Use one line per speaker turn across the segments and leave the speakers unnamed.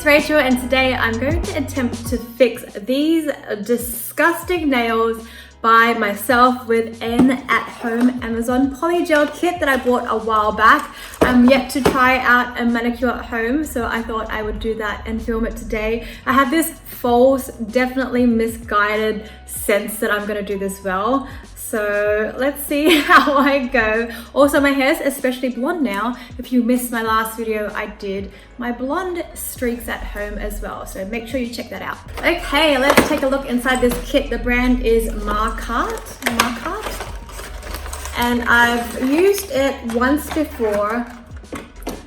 it's Rachel and today I'm going to attempt to fix these disgusting nails by myself with an at-home Amazon Polygel kit that I bought a while back. I'm yet to try out a manicure at home, so I thought I would do that and film it today. I have this false, definitely misguided sense that I'm gonna do this well. So let's see how I go. Also, my hair's especially blonde now. If you missed my last video, I did my blonde streaks at home as well. So make sure you check that out. Okay, let's take a look inside this kit. The brand is Makartt. And I've used it once before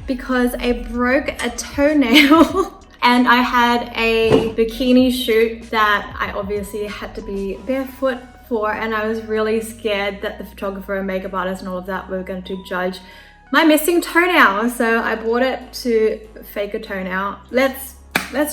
because I broke a toenail. And I had a bikini shoot that I obviously had to be barefoot for, and I was really scared that the photographer and makeup artist and all of that were going to judge my missing toenail. So I bought it to fake a toenail. Let's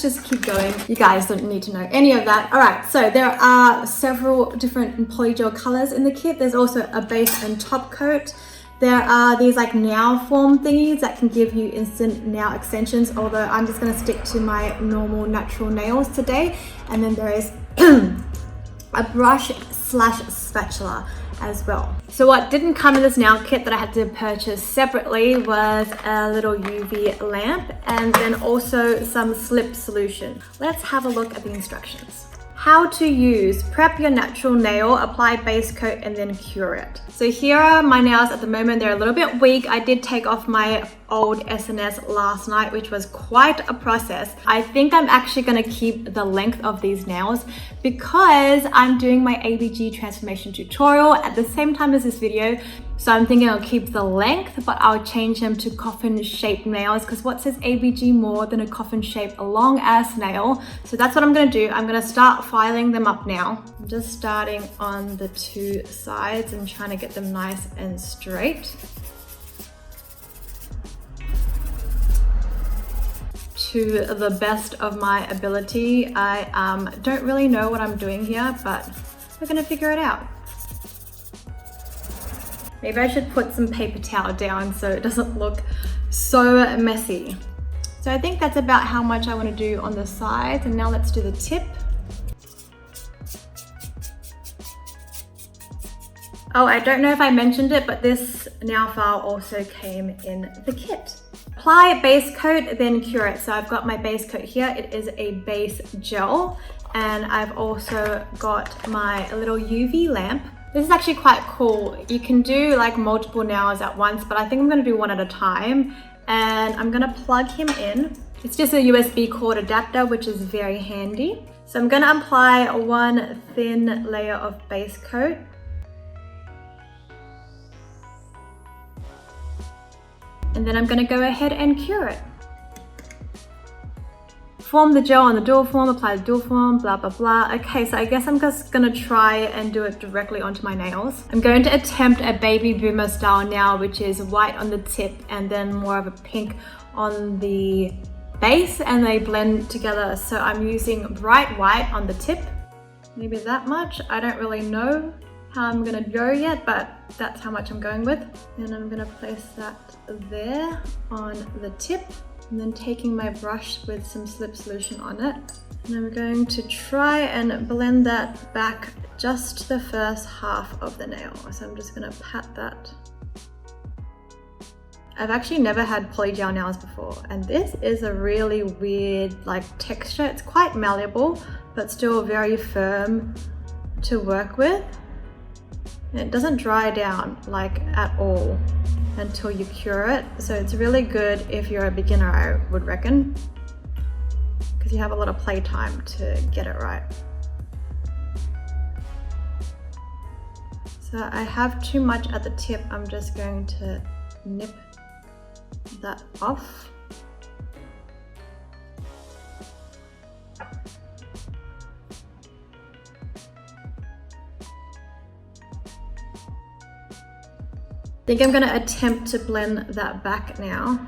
just keep going. You guys don't need to know any of that. All right, so there are several different polygel colors in the kit. There's also a base and top coat. There are these like nail form thingies that can give you instant nail extensions, although I'm just gonna stick to my normal natural nails today. And then there is a brush / spatula as well. So what didn't come in this nail kit that I had to purchase separately was a little UV lamp and then also some slip solution. Let's have a look at the instructions. How to use: prep your natural nail, apply base coat, and then cure it. So here are my nails at the moment. They're a little bit weak. I did take off my old SNS last night, which was quite a process. I think I'm actually gonna keep the length of these nails because I'm doing my ABG transformation tutorial at the same time as this video. So I'm thinking I'll keep the length, but I'll change them to coffin shaped nails because what says ABG more than a coffin shaped long ass nail? So that's what I'm gonna do. I'm gonna start filing them up now. I'm just starting on the two sides and trying to get them nice and straight. To the best of my ability. I don't really know what I'm doing here, but we're gonna figure it out. Maybe I should put some paper towel down so it doesn't look so messy. So I think that's about how much I want to do on the sides. And now let's do the tip. Oh, I don't know if I mentioned it, but this nail file also came in the kit. Apply base coat, then cure it. So I've got my base coat here. It is a base gel. And I've also got my little UV lamp. This is actually quite cool. You can do like multiple nails at once, but I think I'm gonna do one at a time. And I'm gonna plug him in. It's just a USB cord adapter, which is very handy. So I'm gonna apply one thin layer of base coat. And then I'm gonna go ahead and cure it. Form the gel on the dual form, apply the dual form, blah, blah, blah. Okay, so I guess I'm just gonna try and do it directly onto my nails. I'm going to attempt a baby boomer style now, which is white on the tip and then more of a pink on the base, and they blend together. So I'm using bright white on the tip, maybe that much. I don't really know how I'm gonna go yet, but that's how much I'm going with. And I'm gonna place that there on the tip. And then taking my brush with some slip solution on it. And I'm going to try and blend that back just the first half of the nail. So I'm just gonna pat that. I've actually never had polygel nails before, and this is a really weird like texture. It's quite malleable, but still very firm to work with. And it doesn't dry down like at all until you cure it. So it's really good if you're a beginner, I would reckon, because you have a lot of playtime to get it right. So I have too much at the tip. I'm just going to nip that off. I think I'm gonna attempt to blend that back now.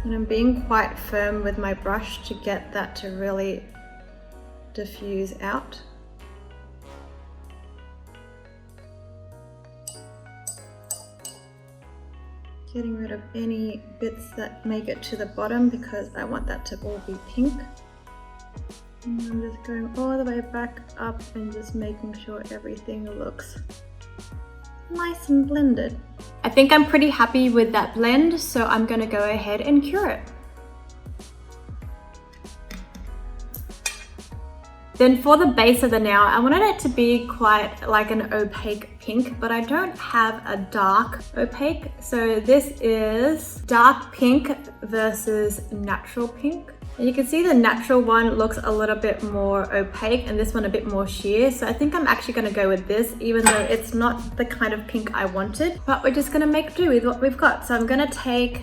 And I'm being quite firm with my brush to get that to really diffuse out. getting rid of any bits that make it to the bottom because I want that to all be pink. And I'm just going all the way back up and just making sure everything looks nice and blended. I think I'm pretty happy with that blend, so I'm gonna go ahead and cure it. Then for the base of the nail, I wanted it to be quite like an opaque pink, but I don't have a dark opaque. So this is dark pink versus natural pink. And you can see the natural one looks a little bit more opaque and this one a bit more sheer. So I think I'm actually gonna go with this, even though it's not the kind of pink I wanted, but we're just gonna make do with what we've got. So I'm gonna take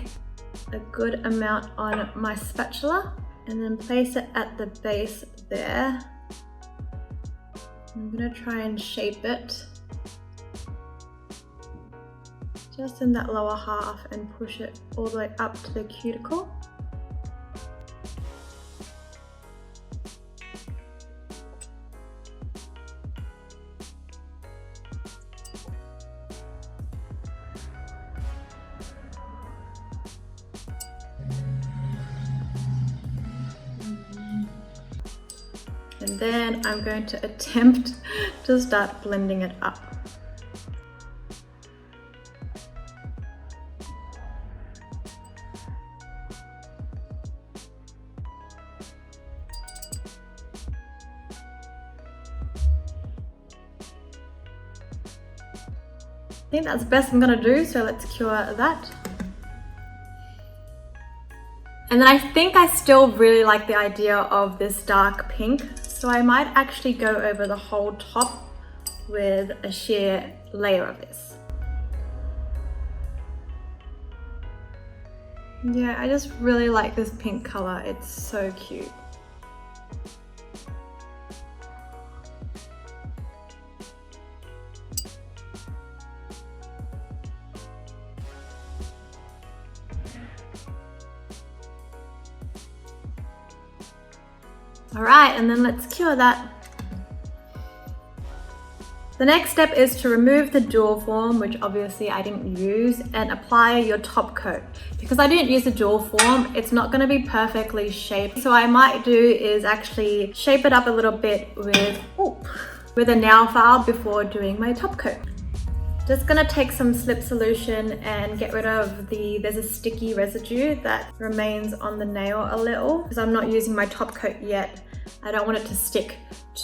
a good amount on my spatula and then place it at the base there. I'm gonna try and shape it just in that lower half and push it all the way up to the cuticle. And then I'm going to attempt to start blending it up. I think that's the best I'm gonna do, so let's cure that. And then I think I still really like the idea of this dark pink, so I might actually go over the whole top with a sheer layer of this. Yeah, I just really like this pink color, it's so cute. All right, and then let's cure that. The next step is to remove the jewel form, which obviously I didn't use, and apply your top coat. Because I didn't use the jewel form, it's not gonna be perfectly shaped. So what I might do is actually shape it up a little bit with a nail file before doing my top coat. Just gonna take some slip solution and get rid of there's a sticky residue that remains on the nail a little, because I'm not using my top coat yet. I don't want it to stick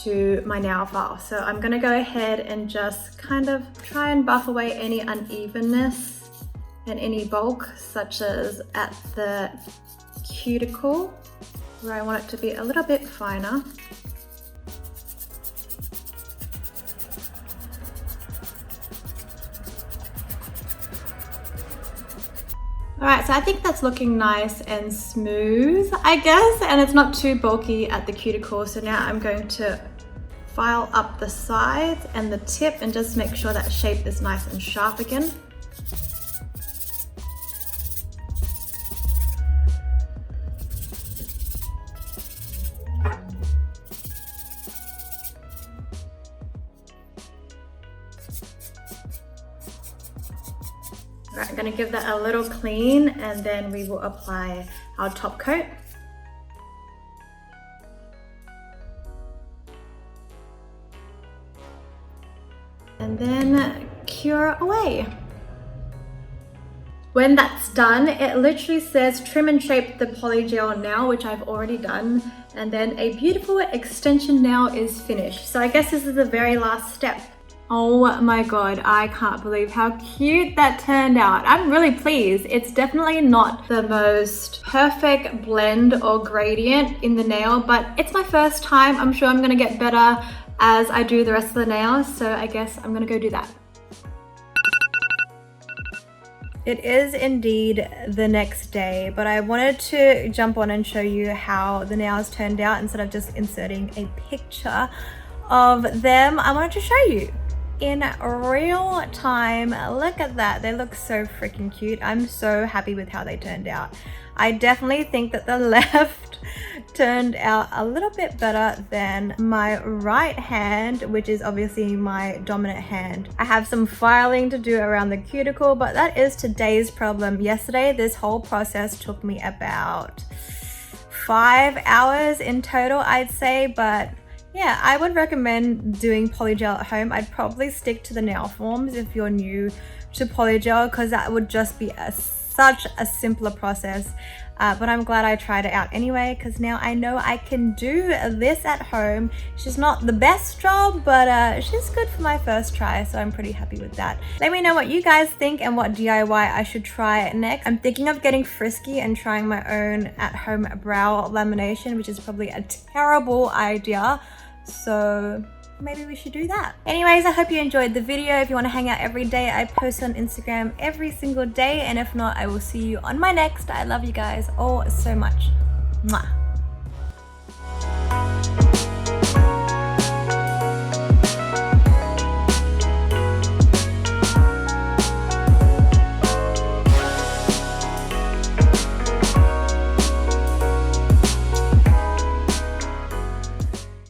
to my nail file. So I'm gonna go ahead and just kind of try and buff away any unevenness and any bulk, such as at the cuticle, where I want it to be a little bit finer. All right, so I think that's looking nice and smooth, I guess, and it's not too bulky at the cuticle. So now I'm going to file up the sides and the tip and just make sure that shape is nice and sharp again. Alright, I'm going to give that a little clean and then we will apply our top coat. And then cure away. When that's done, it literally says trim and shape the polygel nail, which I've already done, and then a beautiful extension nail is finished. So I guess this is the very last step. Oh my god, I can't believe how cute that turned out. I'm really pleased. It's definitely not the most perfect blend or gradient in the nail, but it's my first time. I'm sure I'm gonna get better as I do the rest of the nails, so I guess I'm gonna go do that. It is indeed the next day, but I wanted to jump on and show you how the nails turned out instead of just inserting a picture of them. I wanted to show you. in real time. Look at that, they look so freaking cute. I'm so happy with how they turned out. I definitely think that the left turned out a little bit better than my right hand, which is obviously my dominant hand. I have some filing to do around the cuticle, but that is today's problem. Yesterday, this whole process took me about 5 hours in total, I'd say, but yeah, I would recommend doing polygel at home. I'd probably stick to the nail forms if you're new to polygel, because that would just be such a simpler process. But I'm glad I tried it out anyway, because now I know I can do this at home. She's not the best job, but she's good for my first try, so I'm pretty happy with that. Let me know what you guys think and what DIY I should try next. I'm thinking of getting frisky and trying my own at-home brow lamination, which is probably a terrible idea, so maybe we should do that. Anyways, I hope you enjoyed the video. If you want to hang out every day, I post on Instagram every single day, and if not, I will see you on my next. I love you guys all so much. Mwah.